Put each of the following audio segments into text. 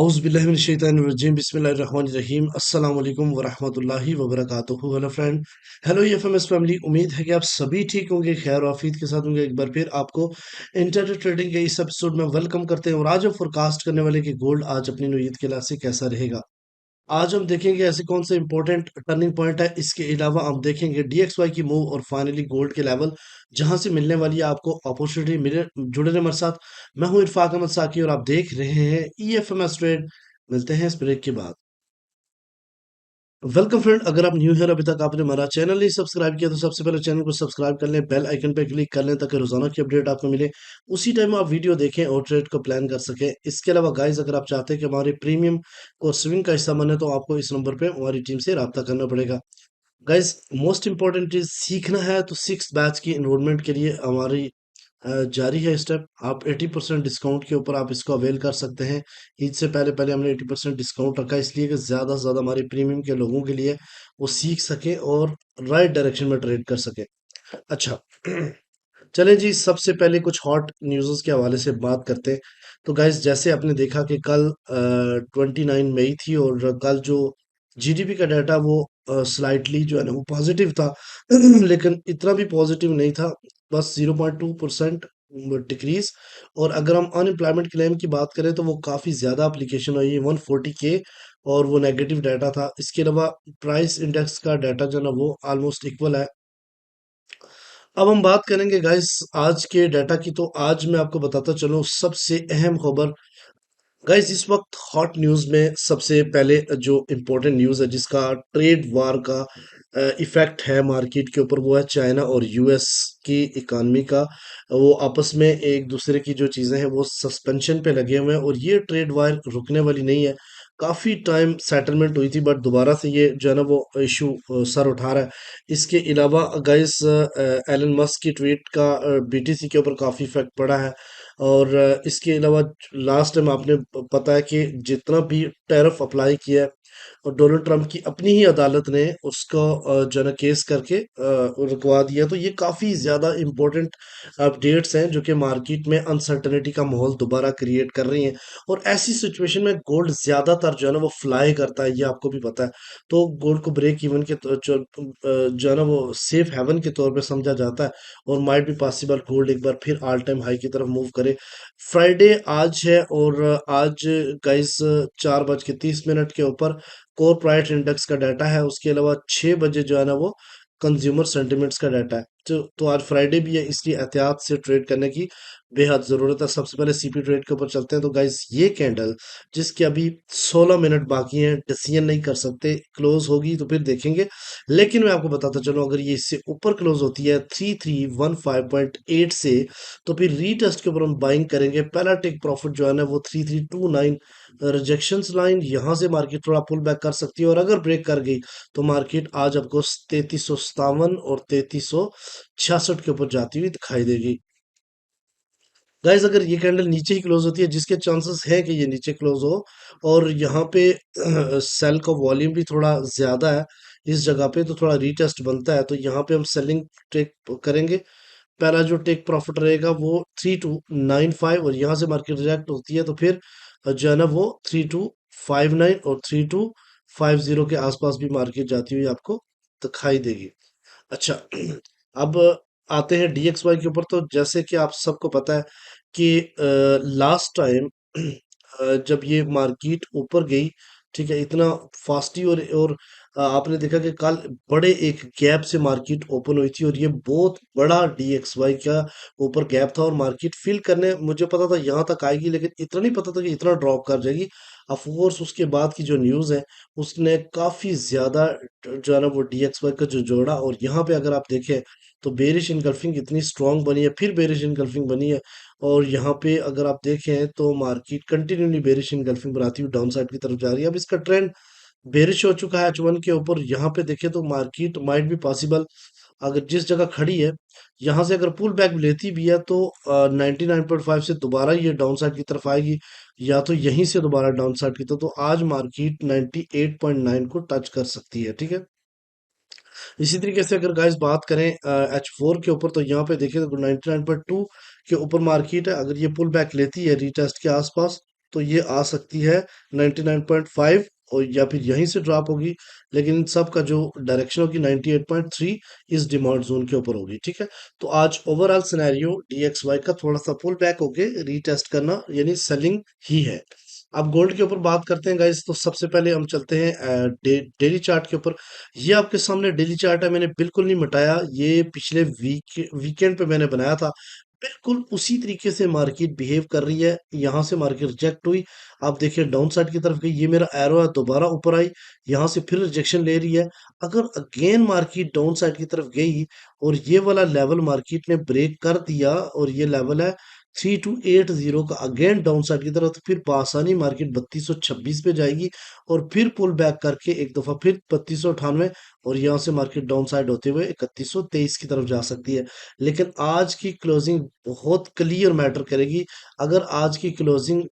औज़ुबिल्लाहिमिनश्शैतानिर्रजीम बिस्मिल्लाहिर्रहमानिर्रहीम अस्सलाम वालेकुम वरहमतुल्लाहि वबरकातुहू। Hello friend, hello FMS family. उम्मीद है कि आप सभी ठीक होंगे, खैर और आफियत के साथ होंगे। एक बार फिर आपको इंटरनेट ट्रेडिंग के इस एपिसोड में वेलकम करते हैं और आज हम फोरकास्ट करने वाले कि गोल्ड आज अपनी न्यू ईद के लिहाज से कैसा रहेगा। आज हम देखेंगे ऐसे कौन से इंपॉर्टेंट टर्निंग पॉइंट है। इसके अलावा हम देखेंगे डीएक्सवाई की मूव और फाइनली गोल्ड के लेवल जहां से मिलने वाली है आपको अपॉर्चुनिटी। मिले जुड़े रहे हमारे साथ। मैं हूं इरफाक अहमद साकी और आप देख रहे हैं ईएफएमएस ट्रेड। मिलते हैं इस ब्रेक के बाद। वेलकम फ्रेंड, अगर आप न्यू है और अभी तक आपने हमारा चैनल नहीं सब्सक्राइब किया तो सबसे पहले चैनल को सब्सक्राइब कर लें, बेल आइकन पे क्लिक कर लें ताकि रोजाना की अपडेट आपको मिले। उसी टाइम आप वीडियो देखें और ट्रेड को प्लान कर सकें। इसके अलावा गाइस, अगर आप चाहते हैं कि हमारे प्रीमियम को स्विंग का हिस्सा बने तो आपको इस नंबर पे हमारी टीम से रब्ता करना पड़ेगा। गाइस, मोस्ट इंपॉर्टेंट चीज सीखना है तो सिक्स बैच की इनरोलमेंट के लिए हमारी जारी है स्टेप। आप 80% डिस्काउंट के ऊपर आप इसको अवेल कर सकते हैं। ईद से पहले पहले हमने 80% डिस्काउंट रखा है इसलिए कि ज़्यादा से ज़्यादा हमारे प्रीमियम के लोगों के लिए वो सीख सकें और राइट डायरेक्शन में ट्रेड कर सकें। अच्छा, चलें जी, सबसे पहले कुछ हॉट न्यूज़ के हवाले से बात करते हैं। तो गाइस, जैसे आपने देखा कि कल 29 मई थी और कल जो जीडीपी का डाटा वो स्लाइटली जो है ना वो पॉजिटिव था लेकिन इतना भी पॉजिटिव नहीं था, बस 0.2% डिक्रीज। और अगर हम अनएम्प्लॉयमेंट क्लेम की बात करें तो वो काफ़ी ज़्यादा अप्लीकेशन हुई है, 140K, और वो नेगेटिव डाटा था। इसके अलावा प्राइस इंडेक्स का डाटा जो है ना वो ऑलमोस्ट इक्वल है। अब हम बात करेंगे गाइस आज के डाटा की। तो आज मैं आपको बताता चलूं सबसे अहम खबर। गाइस, इस वक्त हॉट न्यूज़ में सबसे पहले जो इम्पोर्टेंट न्यूज़ है जिसका ट्रेड वार का इफेक्ट है मार्केट के ऊपर, वो है चाइना और यूएस की इकानमी का। वो आपस में एक दूसरे की जो चीज़ें हैं वो सस्पेंशन पे लगे हुए हैं और ये ट्रेड वार रुकने वाली नहीं है। काफ़ी टाइम सेटलमेंट हुई थी बट दोबारा से ये जो है ना वो इशू सर उठा रहा है। इसके अलावा गाइस, एलन मस्क की ट्वीट का बीटीसी के ऊपर काफ़ी इफेक्ट पड़ा है। और इसके अलावा लास्ट टाइम आपने पता है कि जितना भी टैरिफ अप्लाई किया है और डोनाल्ड ट्रंप की अपनी ही अदालत ने उसको जो है ना केस करके रुकवा दिया। तो ये काफ़ी ज़्यादा इम्पोर्टेंट अपडेट्स हैं जो कि मार्केट में अनसर्टनिटी का माहौल दोबारा क्रिएट कर रही हैं। और ऐसी सिचुएशन में गोल्ड ज़्यादातर जो है ना वो फ्लाई करता है, ये आपको भी पता है। तो गोल्ड को ब्रेक इवन के जो है ना वो सेफ हेवन के तौर पे समझा जाता है और माइट भी पॉसिबल गोल्ड एक बार फिर ऑल टाइम हाई की तरफ मूव करे। फ्राइडे आज है और आज गाइस 4:30 के ऊपर कोर प्राइस इंडेक्स का डाटा है। उसके अलावा 6 बजे जो है ना वो कंज्यूमर सेंटिमेंट्स का डाटा है। तो आज फ्राइडे भी है इसलिए एहतियात से ट्रेड करने की बेहद ज़रूरत है। सबसे पहले सीपी ट्रेड के ऊपर चलते हैं। तो गाइस, ये कैंडल जिसके अभी 16 मिनट बाकी हैं, डिसीजन नहीं कर सकते, क्लोज होगी तो फिर देखेंगे। लेकिन मैं आपको बताता चलूं, अगर ये इससे ऊपर क्लोज होती है 3315.8 से तो फिर रीटेस्ट के ऊपर हम बाइंग करेंगे। पहला टेक प्रॉफिट जो है ना वो 3329 रिजेक्शंस लाइन, यहाँ से मार्केट थोड़ा पुल बैक कर सकती है और अगर ब्रेक कर गई तो मार्केट आज आपको 3357 और 3366 के ऊपर जाती हुई दिखाई देगी। गाइस, अगर ये कैंडल नीचे ही क्लोज होती है, जिसके चांसेस है कि ये नीचे क्लोज हो, और यहाँ पे सेल का वॉल्यूम भी थोड़ा ज्यादा है इस जगह पे, तो थोड़ा रीटेस्ट बनता है, तो यहाँ पे हम सेलिंग टेक करेंगे। पहला जो टेक प्रॉफिट रहेगा वो 3295 और यहाँ से मार्केट रिजेक्ट होती है तो फिर जो है ना वो 3259 और 3250 के आसपास भी मार्केट जाती हुई आपको दिखाई देगी। अच्छा, अब आते हैं डीएक्सवाई के ऊपर। तो जैसे कि आप सबको पता है कि लास्ट टाइम जब ये मार्केट ऊपर गई, ठीक है, इतना फास्टी, और आपने देखा कि कल बड़े एक गैप से मार्केट ओपन हुई थी और ये बहुत बड़ा डीएक्सवाई का ऊपर गैप था और मार्केट फिल करने मुझे पता था यहाँ तक आएगी, लेकिन इतना नहीं पता था कि इतना ड्रॉप कर जाएगी। ऑफ कोर्स उसके बाद की जो न्यूज़ है उसने काफ़ी ज़्यादा जो है ना वो डीएक्सवाई का जो जोड़ा, और यहाँ पे अगर आप देखें तो बेरिश इनगल्फिंग इतनी स्ट्रांग बनी है, फिर बेरिश इनगल्फिंग बनी है। और यहाँ पे अगर आप देखें तो मार्केट कंटिन्यूली बेरिश इनगल्फिंग बनाती हुई डाउन साइड की तरफ जा रही है। अब इसका ट्रेंड बेरिश हो चुका है H1 के ऊपर। यहाँ पे देखें तो मार्केट माइट भी पॉसिबल, अगर जिस जगह खड़ी है यहाँ से अगर पुल बैक लेती भी है तो 99.5 से दोबारा ये डाउन साइड की तरफ आएगी, या तो यहीं से दोबारा डाउन साइड की तरफ। तो आज मार्केट 98.9 को टच कर सकती है, ठीक है। इसी तरीके से अगर गाइस बात करें H4 के ऊपर, तो यहाँ पे देखिए तो 99.2 के ऊपर मार्केट है। अगर ये पुल बैक लेती है रीटेस्ट के आसपास तो ये आ सकती है 99.5 और या फिर यहीं से ड्रॉप होगी, लेकिन इन सब का जो डायरेक्शन होगी 98.3 इस डिमांड जोन के ऊपर होगी। ठीक है, तो आज ओवरऑल सिनेरियो DXY का थोड़ा सा पुल बैक होके रीटेस्ट करना यानी सेलिंग ही है। अब गोल्ड के ऊपर बात करते हैं गाइस, तो सबसे पहले हम चलते हैं डेली चार्ट के ऊपर। ये आपके सामने डेली चार्ट है, मैंने बिल्कुल नहीं मिटाया, ये पिछले वीकेंड पे मैंने बनाया था। बिल्कुल उसी तरीके से मार्केट बिहेव कर रही है। यहाँ से मार्केट रिजेक्ट हुई, आप देखिए डाउन साइड की तरफ गई, ये मेरा एरो है, दोबारा ऊपर आई, यहाँ से फिर रिजेक्शन ले रही है। अगर अगेन मार्केट डाउन साइड की तरफ गई और ये वाला लेवल मार्केट ने ब्रेक कर दिया और ये लेवल है 3280 का, अगेन डाउन साइड की तरफ, तो फिर बासानी मार्केट 3226 पे जाएगी और फिर पुल बैक करके एक दफा फिर 3298 और यहाँ से मार्केट डाउन साइड होते हुए 3123 की तरफ जा सकती है। लेकिन आज की क्लोजिंग बहुत क्लियर मैटर करेगी। अगर आज की क्लोजिंग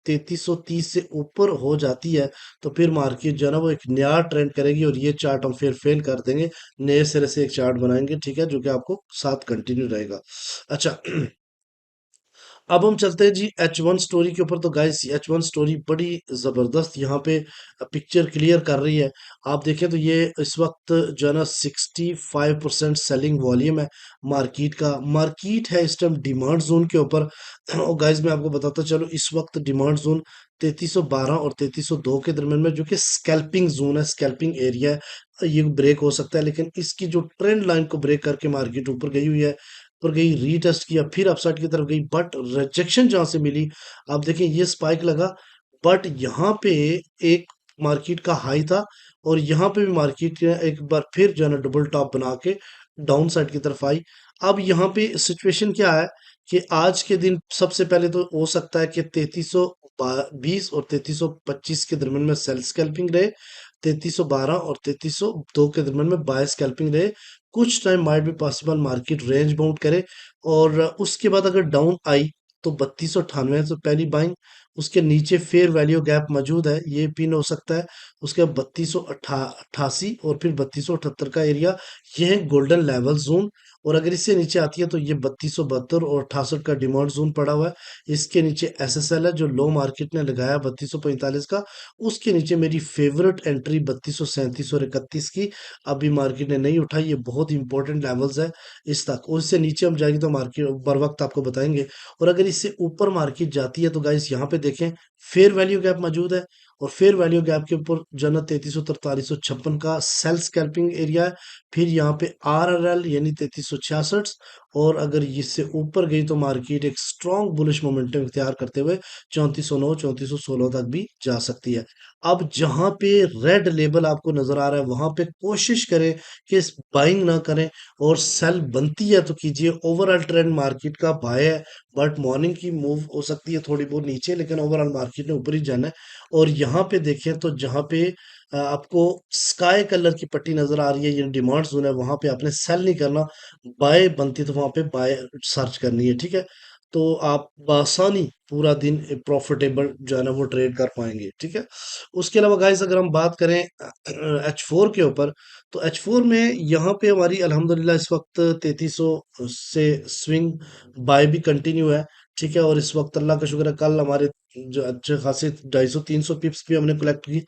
3330 से ऊपर हो जाती है तो फिर मार्केट जो है ना वो एक नया ट्रेंड करेगी और ये चार्ट हम फिर फेल कर देंगे, नए सिरे से एक चार्ट बनाएंगे। ठीक है, जो कि आपको साथ कंटिन्यू रहेगा। अच्छा, अब हम चलते हैं जी H1 स्टोरी के ऊपर। तो गाइस H1 स्टोरी बड़ी जबरदस्त यहाँ पे पिक्चर क्लियर कर रही है। आप देखें तो ये इस वक्त जो है ना 65% सेलिंग वॉल्यूम है मार्केट का। मार्केट है इस टाइम डिमांड जोन के ऊपर। और गाइस मैं आपको बताता चलो, इस वक्त डिमांड जोन 3312 और 3302 के दरम्यान में, जो कि स्कैल्पिंग जोन है, स्कैल्पिंग एरिया है, ये ब्रेक हो सकता है। लेकिन इसकी जो ट्रेंड लाइन को ब्रेक करके मार्केट ऊपर गई हुई है, ऊपर गई, रीटेस्ट किया, फिर अपसाइड की तरफ गई, बट रिजेक्शन जहां से मिली, आप देखें ये स्पाइक लगा, बट यहाँ पे एक मार्केट का हाई था और यहाँ पे भी मार्केट ने एक बार फिर जो है ना डबल टॉप बना के डाउन साइड की तरफ आई। अब यहाँ पे सिचुएशन क्या है कि आज के दिन सबसे पहले तो हो सकता है कि 3320 और 3325 के दरम्यान में सेल स्कैल्पिंग रहे, 3312 और 3302 के दरम्यान में बाय स्कैल्पिंग रहे। कुछ टाइम माइट भी पॉसिबल मार्केट रेंज बाउंड करे और उसके बाद अगर डाउन आई तो 3298 तो पहली बाइंग, उसके नीचे फेयर वैल्यू गैप मौजूद है, ये पिन हो सकता है। उसके बाद 3288 और फिर 3278 का एरिया, ये है गोल्डन लेवल जोन। और अगर इससे नीचे आती है तो ये 3272 और 68 का डिमांड जोन पड़ा हुआ है। इसके नीचे SSL है जो लो मार्केट ने लगाया 3245 का। उसके नीचे मेरी फेवरेट एंट्री 3237 और 31 की, अभी मार्केट ने नहीं उठाई, ये बहुत इंपॉर्टेंट लेवल्स है इस तक। और इससे नीचे हम जाएंगे तो मार्केट बर वक्त आपको बताएंगे। और अगर इससे ऊपर मार्केट जाती है तो गाइस यहाँ पे देखें फेयर वैल्यू गैप मौजूद है और फेयर वैल्यू गैप के ऊपर जन्नत 3343 का सेल स्कैल्पिंग एरिया है। फिर यहाँ पे RRL यानी 3366, और अगर इससे ऊपर गई तो मार्केट एक स्ट्रॉन्ग बुलिश मोमेंटम इख्तियार करते हुए 3409 3416 तक भी जा सकती है। अब जहां पे रेड लेबल आपको नजर आ रहा है वहां पे कोशिश करें कि बाइंग ना करें, और सेल बनती है तो कीजिए। ओवरऑल ट्रेंड मार्केट का बाय है, बट मॉर्निंग की मूव हो सकती है थोड़ी बहुत नीचे, लेकिन ओवरऑल मार्केट ने ऊपर ही जाना है। और यहाँ पे देखें तो जहाँ पे आपको स्काई कलर की पट्टी नजर आ रही है, ये डिमांड जोन है, वहां पे आपने सेल नहीं करना, बाय बनती तो वहां पे बाय सर्च करनी है। ठीक है, तो आप आसानी पूरा दिन प्रॉफिटेबल जो है ना वो ट्रेड कर पाएंगे। ठीक है, उसके अलावा गाइस अगर हम बात करें H4 के ऊपर, तो H4 में यहाँ पे हमारी अल्हम्दुलिल्लाह इस वक्त 3300 से स्विंग बाय भी कंटिन्यू है। ठीक है, और इस वक्त अल्लाह का शुक्र है कल हमारे जो अच्छे खासे 250-300 पिप्स भी हमने कलेक्ट की।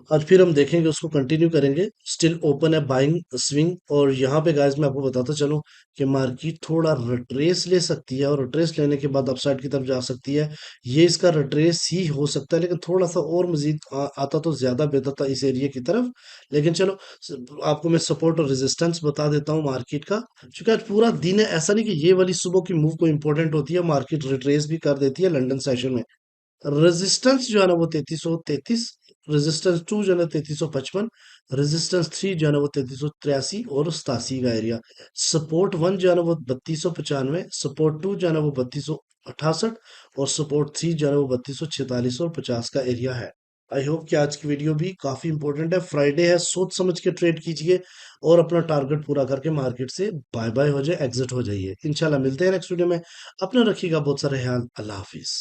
आज फिर हम देखेंगे, उसको कंटिन्यू करेंगे। स्टिल ओपन है बाइंग स्विंग। और यहाँ पे गाइस मैं आपको बताता चलूं कि मार्केट थोड़ा रिट्रेस ले सकती है और रिट्रेस लेने के बाद अपसाइड की तरफ जा सकती है। ये इसका रिट्रेस ही हो सकता है, लेकिन थोड़ा सा और मजीद आता तो ज्यादा बेहतर था इस एरिया की तरफ। लेकिन चलो, आपको मैं सपोर्ट और रेजिस्टेंस बता देता हूँ मार्केट का, क्योंकि आज पूरा दिन है। ऐसा नहीं कि ये वाली सुबह की मूव को इंपॉर्टेंट होती है, मार्केट रिट्रेस भी कर देती है लंदन सेशन में। रेजिस्टेंस जो है ना वो 3333, रेजिस्टेंस 2 जो है ना 3355, रेजिस्टेंस 3 जो है ना वो 3383 और 87 का एरिया। सपोर्ट 1 जो है ना वो 3295, सपोर्ट 2 जो है ना वो 3268 और सपोर्ट 3 जो है ना वो 3246 और 50 का एरिया है। आई होप कि आज की वीडियो भी काफी इंपॉर्टेंट है। फ्राइडे है, सोच समझ के ट्रेड कीजिए और अपना टारगेट पूरा करके मार्केट से बाय बाय हो जाए, एग्जिट हो जाइए। इंशाल्लाह मिलते हैं नेक्स्ट वीडियो में। अपना रखिएगा बहुत सारा ख्याल। अल्लाह हाफिज।